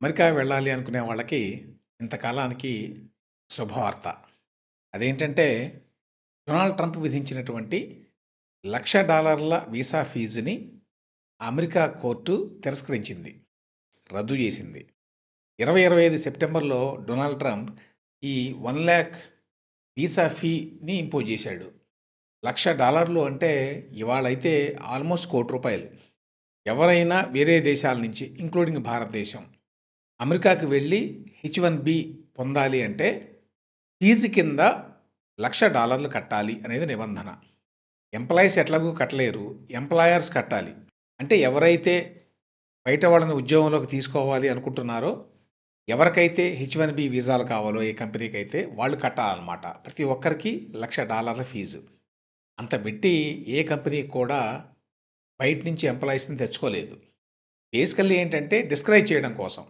America వెళ్ళాలి అనుకునే వాళ్ళకి ఇంతకాలానికి శుభవార్త. అదేంటంటే, డొనాల్డ్ ట్రంప్ విధించినటువంటి $1,00,000 వీసా ఫీజుని అమెరికా కోర్టు తిరస్కరించింది. రద్దు చేసింది. 2025 సెప్టెంబర్‌లో డొనాల్డ్ ట్రంప్ ఈ 1,00,000 వీసా ఫీని ఇంపోజ్ చేశాడు. $1,00,000 అంటే ఇవాళైతే ఆల్మోస్ట్ రూ. 1,00,00,000. ఎవరైనా వేరే దేశాల నుంచి ఇంక్లూడింగ్ భారతదేశం అమెరికాకి వెళ్ళి H-1B పొందాలి అంటే ఫీజు కింద $1,00,000 కట్టాలి అనేది నిబంధన. ఎంప్లాయీస్ ఎట్లాగూ కట్టలేరు. ఎంప్లాయర్స్ కట్టాలి. అంటే ఎవరైతే బయట వాళ్ళని ఉద్యోగంలోకి తీసుకోవాలి అనుకుంటున్నారో, ఎవరికైతే H-1B వీసాలు కావాలో ఏ కంపెనీకైతే వాళ్ళు కట్టాలన్నమాట. ప్రతి ఒక్కరికి $1,00,000 ఫీజు. అంత పెట్టి ఏ కంపెనీ కూడా బయట నుంచి ఎంప్లాయీస్‌ని తెచ్చుకోలేదు. బేసికల్లీ ఏంటంటే డిస్కరేజ్ చేయడం కోసం.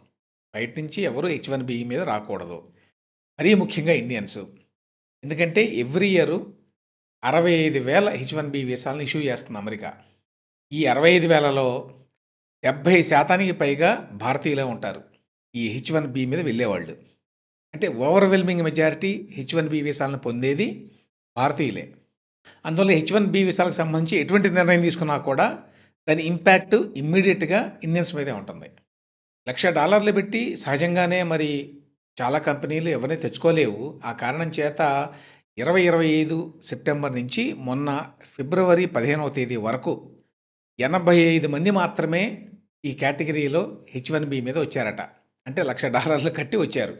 బయట నుంచి ఎవరు H-1B మీద రాకూడదు. మరీ ముఖ్యంగా ఇండియన్స్. ఎందుకంటే ఎవ్రీ ఇయర్ 65,000 H-1B వీసాలను ఇష్యూ చేస్తుంది అమెరికా. ఈ 65,000లో 70% పైగా భారతీయులే ఉంటారు. ఈ H-1B మీద వెళ్ళేవాళ్ళు. అంటే ఓవర్‌వెల్మింగ్ మెజారిటీ H-1B వీసాలను పొందేది భారతీయులే. అందువల్ల H-1B వీసాలకు సంబంధించి ఎటువంటి నిర్ణయం తీసుకున్నా కూడా దాని ఇంపాక్ట్ ఇమ్మీడియేట్‌గా ఇండియన్స్ మీదే ఉంటుంది. $1,00,000 పెట్టి సహజంగానే మరి చాలా కంపెనీలు ఎవరిని తెచ్చుకోలేవు. ఆ కారణం చేత 2025 సెప్టెంబర్ నుంచి మొన్న ఫిబ్రవరి 15వ తేదీ వరకు 85 మంది మాత్రమే ఈ కేటగిరీలో H-1B మీద వచ్చారట. అంటే $1,00,000 కట్టి వచ్చారు.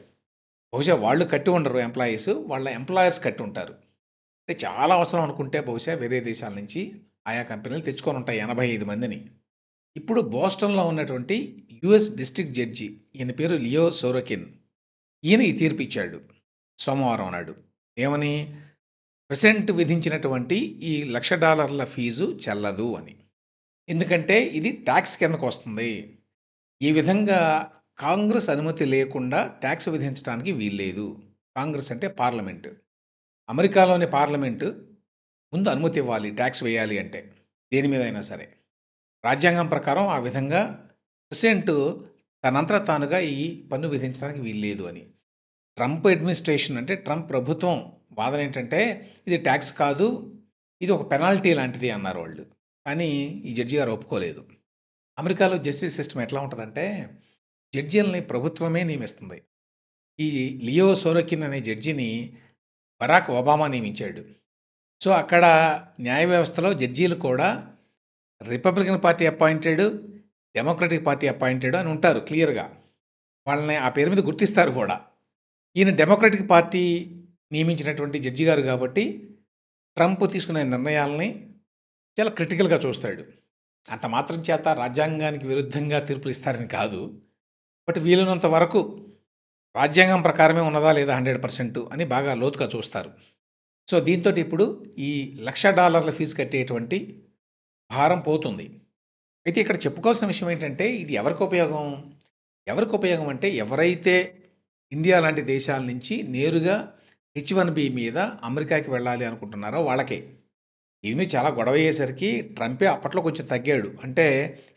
బహుశా వాళ్ళు కట్టి ఉండరు ఎంప్లాయీస్. వాళ్ళ ఎంప్లాయర్స్ కట్టి ఉంటారు. అంటే చాలా అవసరం అనుకుంటే బహుశా వేరే దేశాల నుంచి ఆయా కంపెనీలు తెచ్చుకొని ఉంటాయి 85 మందిని. ఇప్పుడు బోస్టన్‌లో ఉన్నటువంటి యూఎస్ డిస్ట్రిక్ట్ జడ్జి ఈయన పేరు లియో సోరోకిన్. ఈయన ఈ తీర్పు ఇచ్చాడు సోమవారం నాడు. ఏమని? ప్రెసిడెంట్ విధించినటువంటి ఈ $1,00,000 ఫీజు చెల్లదు అని. ఎందుకంటే ఇది టాక్స్ కిందకొస్తుంది. ఈ విధంగా కాంగ్రెస్ అనుమతి లేకుండా టాక్స్ విధించడానికి వీల్లేదు. కాంగ్రెస్ అంటే పార్లమెంటు. అమెరికాలోని పార్లమెంటు ముందు అనుమతి ఇవ్వాలి టాక్స్ వేయాలి అంటే. దేని మీదైనా సరే. రాజ్యాంగం ప్రకారం ఆ విధంగా ప్రెసిడెంట్ తనంతట తానుగా ఈ పన్ను విధించడానికి వీల్లేదు అని. ట్రంప్ అడ్మినిస్ట్రేషన్ అంటే ట్రంప్ ప్రభుత్వం వాదన ఏంటంటే ఇది ట్యాక్స్ కాదు, ఇది ఒక పెనాల్టీ లాంటిది అన్నారు వాళ్ళు. కానీ ఈ జడ్జి గారు ఒప్పుకోలేదు. అమెరికాలో జస్టిస్ సిస్టమ్ ఎట్లా ఉంటుందంటే జడ్జీలని ప్రభుత్వమే నియమిస్తుంది. ఈ లియో సోరోకిన్ అనే జడ్జిని బరాక్ ఒబామా నియమించాడు. సో అక్కడ న్యాయ వ్యవస్థలో జడ్జీలు కూడా Republican party appointed, democratic party appointed అని ఉంటారు క్లియర్‌గా. వాళ్ళని ఆ పేరు మీద గుర్తిస్తారు కూడా. ఈయన డెమోక్రటిక్ పార్టీ నియమించినటువంటి జడ్జి గారు కాబట్టి ట్రంప్ తీసుకునే నిర్ణయాల్ని చాలా క్రిటికల్‌గా చూస్తాడు. అంత మాత్రం చేత రాజ్యాంగానికి విరుద్ధంగా తీర్పులు ఇస్తారని కాదు. బట్ వీలున్నంత వరకు రాజ్యాంగం ప్రకారమే ఉన్నదా లేదా 100% అని బాగా లోతుగా చూస్తారు. సో దీంతోటి ఇప్పుడు ఈ $1,00,000 ఫీజు కట్టేటువంటి భారం పోతుంది. అయితే ఇక్కడ చెప్పుకోవాల్సిన విషయం ఏంటంటే ఇది ఎవరికి ఉపయోగం? ఎవరికి ఉపయోగం అంటే ఎవరైతే ఇండియా లాంటి దేశాల నుంచి నేరుగా H-1B మీద అమెరికాకి వెళ్ళాలి అనుకుంటున్నారో వాళ్ళకే. దీని మీద చాలా గొడవ అయ్యేసరికి ట్రంపే అప్పట్లో కొంచెం తగ్గాడు. అంటే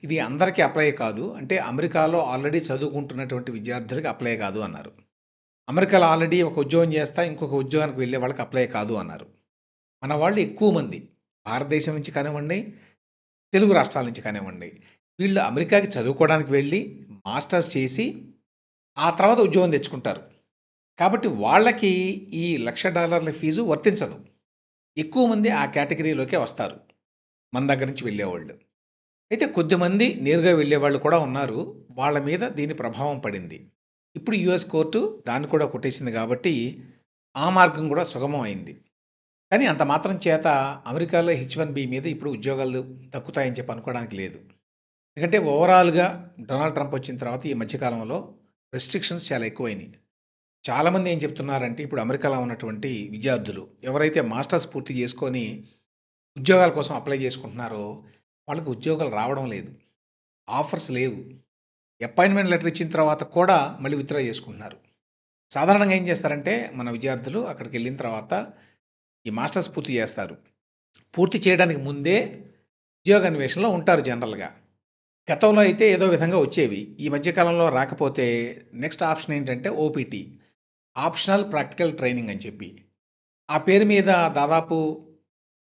ఇది అందరికీ అప్లై కాదు. అంటే అమెరికాలో ఆల్రెడీ చదువుకుంటున్నటువంటి విద్యార్థులకి అప్లై కాదు అన్నారు. అమెరికాలో ఆల్రెడీ ఒక ఉద్యోగం చేస్తా ఇంకొక ఉద్యోగానికి వెళ్ళే వాళ్ళకి అప్లై కాదు అన్నారు. మన వాళ్ళు ఎక్కువ మంది భారతదేశం నుంచి కానివ్వండి, తెలుగు రాష్ట్రాల నుంచి కానివ్వండి, వీళ్ళు అమెరికాకి చదువుకోవడానికి వెళ్ళి మాస్టర్స్ చేసి ఆ తర్వాత ఉద్యోగం తెచ్చుకుంటారు. కాబట్టి వాళ్ళకి ఈ $1,00,000 ఫీజు వర్తించదు. ఎక్కువ మంది ఆ కేటగిరీలోకే వస్తారు. మన దగ్గర నుంచి వెళ్ళేవాళ్ళు. అయితే కొద్దిమంది నేరుగా వెళ్ళేవాళ్ళు కూడా ఉన్నారు. వాళ్ళ మీద దీని ప్రభావం పడింది. ఇప్పుడు యూఎస్ కోర్టు దాన్ని కూడా కొట్టేసింది కాబట్టి ఆ మార్గం కూడా సుగమం అయింది. కానీ అంత మాత్రం చేత అమెరికాలో H-1B మీద ఇప్పుడు ఉద్యోగాలు దక్కుతాయని చెప్పి అనుకోవడానికి లేదు. ఎందుకంటే ఓవరాల్‌గా డొనాల్డ్ ట్రంప్ వచ్చిన తర్వాత ఈ మధ్య కాలంలో రెస్ట్రిక్షన్స్ చాలా ఎక్కువైనాయి. చాలామంది ఏం చెప్తున్నారంటే ఇప్పుడు అమెరికాలో ఉన్నటువంటి విద్యార్థులు ఎవరైతే మాస్టర్స్ పూర్తి చేసుకొని ఉద్యోగాల కోసం అప్లై చేసుకుంటున్నారో వాళ్ళకి ఉద్యోగాలు రావడం లేదు. ఆఫర్స్ లేవు. అపాయింట్మెంట్ లెటర్ ఇచ్చిన తర్వాత కూడా మళ్ళీ విత్‌డ్రా చేసుకుంటున్నారు. సాధారణంగా ఏం చేస్తారంటే మన విద్యార్థులు అక్కడికెళ్ళిన తర్వాత ఈ మాస్టర్స్ పూర్తి చేస్తారు. పూర్తి చేయడానికి ముందే ఉద్యోగ అన్వేషణలో ఉంటారు జనరల్‌గా. గతంలో అయితే ఏదో విధంగా వచ్చేవి. ఈ మధ్య కాలంలో రాకపోతే నెక్స్ట్ ఆప్షన్ ఏంటంటే ఓపీటీ. ఆప్షనల్ ప్రాక్టికల్ ట్రైనింగ్ అని చెప్పి. ఆ పేరు మీద దాదాపు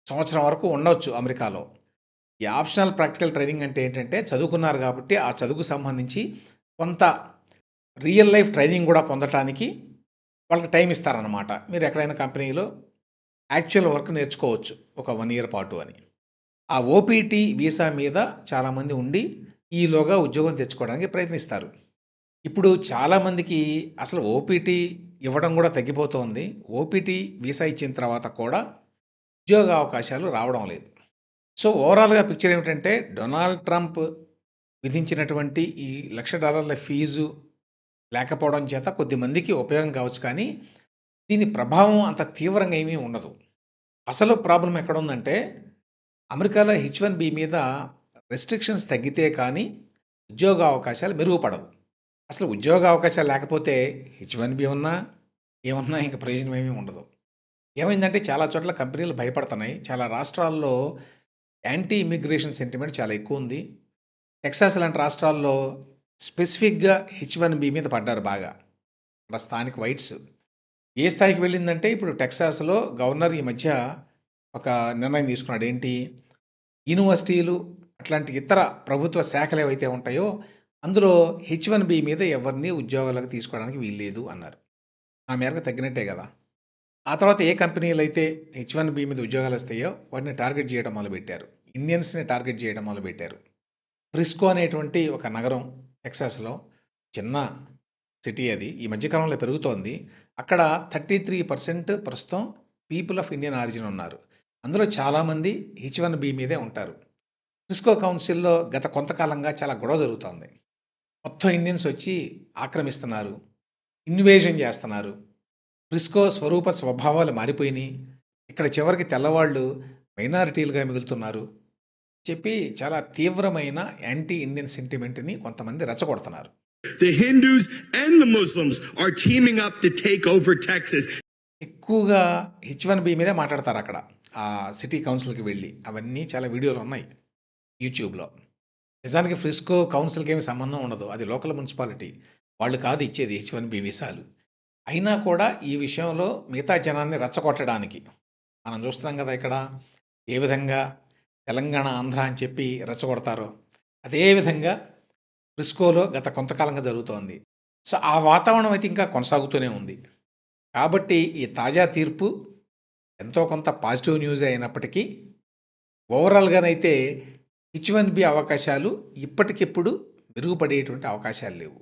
సంవత్సరం వరకు ఉండొచ్చు అమెరికాలో. ఈ ఆప్షనల్ ప్రాక్టికల్ ట్రైనింగ్ అంటే ఏంటంటే చదువుకున్నారు కాబట్టి ఆ చదువుకు సంబంధించి కొంత రియల్ లైఫ్ ట్రైనింగ్ కూడా పొందటానికి వాళ్ళకి టైం ఇస్తారనమాట. మీరు ఎక్కడైనా కంపెనీలో యాక్చువల్ వర్క్ నేర్చుకోవచ్చు ఒక 1 ఇయర్ పాటు అని. ఆ ఓపీటీ వీసా మీద చాలామంది ఉండి ఈలోగా ఉద్యోగం తెచ్చుకోవడానికి ప్రయత్నిస్తారు. ఇప్పుడు చాలామందికి అసలు ఓపీటీ ఇవ్వడం కూడా తగ్గిపోతోంది. ఓపీటీ వీసా ఇచ్చిన తర్వాత కూడా ఉద్యోగ అవకాశాలు రావడం లేదు. సో, ఓవరాల్‌గా పిక్చర్ ఏమిటంటే డొనాల్డ్ ట్రంప్ విధించినటువంటి ఈ $1,00,000 ఫీజు లేకపోవడం చేత కొద్దిమందికి ఉపయోగం కావచ్చు కానీ, దీని ప్రభావం అంత తీవ్రంగా ఏమీ ఉండదు. అసలు ప్రాబ్లమ్ ఎక్కడుందంటే, అమెరికాలో హెచ్-1బీ మీద రెస్ట్రిక్షన్స్ తగ్గితే కానీ ఉద్యోగ అవకాశాలు మెరుగుపడవు. అసలు ఉద్యోగ అవకాశాలు లేకపోతే హెచ్-1బీ ఉన్నా, ఏమున్నా ఇంక ప్రయోజనం ఏమీ ఉండదు. ఏమైందంటే చాలా చోట్ల కంపెనీలు భయపడుతున్నాయి. చాలా రాష్ట్రాల్లో యాంటీ ఇమ్మిగ్రేషన్ సెంటిమెంట్ చాలా ఎక్కువుంది. టెక్సాస్ లాంటి రాష్ట్రాల్లో స్పెసిఫిక్‌గా హెచ్-1బీ మీద పడ్డారు బాగా. అక్కడ స్థానిక వైట్స్. ఏ స్థాయికి వెళ్ళిందంటే ఇప్పుడు టెక్సాస్‌లో గవర్నర్ ఈ మధ్య ఒక నిర్ణయం తీసుకున్నాడు. ఏంటి? యూనివర్సిటీలు అట్లాంటి ఇతర ప్రభుత్వ శాఖలు ఏవైతే ఉంటాయో అందులో హెచ్-1బీ మీద ఎవరిని ఉద్యోగాలకు తీసుకోవడానికి వీల్లేదు అన్నారు. ఆ మేరకు తగ్గినట్టే గదా! ఆ తర్వాత ఏ కంపెనీలైతే హెచ్-1బీ మీద ఉద్యోగాలొస్తాయో వాటిని టార్గెట్ చేయడం మొదలుపెట్టారు. ఇండియన్స్‌ని టార్గెట్ చేయడం మొదలుపెట్టారు. ఫ్రిస్కో అనేటువంటి ఒక నగరం టెక్సాస్‌లో చిన్న సిటీ అది. ఈ మధ్య కాలంలో పెరుగుతోంది. అక్కడ 33% ప్రస్తుతం పీపుల్ ఆఫ్ ఇండియన్ ఆరిజిన్ ఉన్నారు. అందులో చాలామంది హెచ్-1బీ మీదే ఉంటారు. ఫ్రిస్కో కౌన్సిల్‌లో గత కొంతకాలంగా చాలా గొడవ జరుగుతోంది. మొత్తం ఇండియన్స్ వచ్చి ఆక్రమిస్తున్నారు. ఇన్వేషన్ చేస్తున్నారు. ఫ్రిస్కో స్వరూప స్వభావాలు మారిపోయినాయి. ఇక్కడ చివరికి తెల్లవాళ్ళు మైనారిటీలుగా మిగులుతున్నారు. చెప్పి చాలా తీవ్రమైన యాంటీ ఇండియన్ సెంటిమెంట్‌ని కొంతమంది రెచ్చగొడుతున్నారు. The Hindus and the Muslims are teaming up to take over Texas. ఎక్కువగా హెచ్-1బీ మీదే మాట్లాడతారక్కడ. ఆ సిటీ కౌన్సిల్‌కి వెళ్ళి. అవన్నీ చాలా వీడియోలున్నాయి యూట్యూబ్‌లో. నిజానికి ఫ్రిస్కో కౌన్సిల్‌కి ఏమి సంబంధం ఉండదు. అది లోకల్ మున్సిపాలిటీ. వాళ్ళు కాదు ఇచ్చేది హెచ్-1బీ వీసాలు. అయినా కూడా ఈ విషయంలో మిగతా జనాన్ని రెచ్చగొట్టడానికి మనం చూస్తున్నాం కదా ఇక్కడ ఏ విధంగా తెలంగాణ, ఆంధ్ర అని చెప్పి రెచ్చగొడతారో అదే విధంగా ఫ్రిస్కోలో గత కొంతకాలంగా జరుగుతోంది. సో, ఆ వాతావరణం అయితే ఇంకా కొనసాగుతూనే ఉంది. కాబట్టి ఈ తాజా తీర్పు ఎంతో కొంత పాజిటివ్ న్యూసే అయినప్పటికీ ఓవరాల్‌గానైతే హెచ్-1బీ అవకాశాలు ఇప్పటికిప్పుడు మెరుగుపడేటువంటి అవకాశాలు లేవు.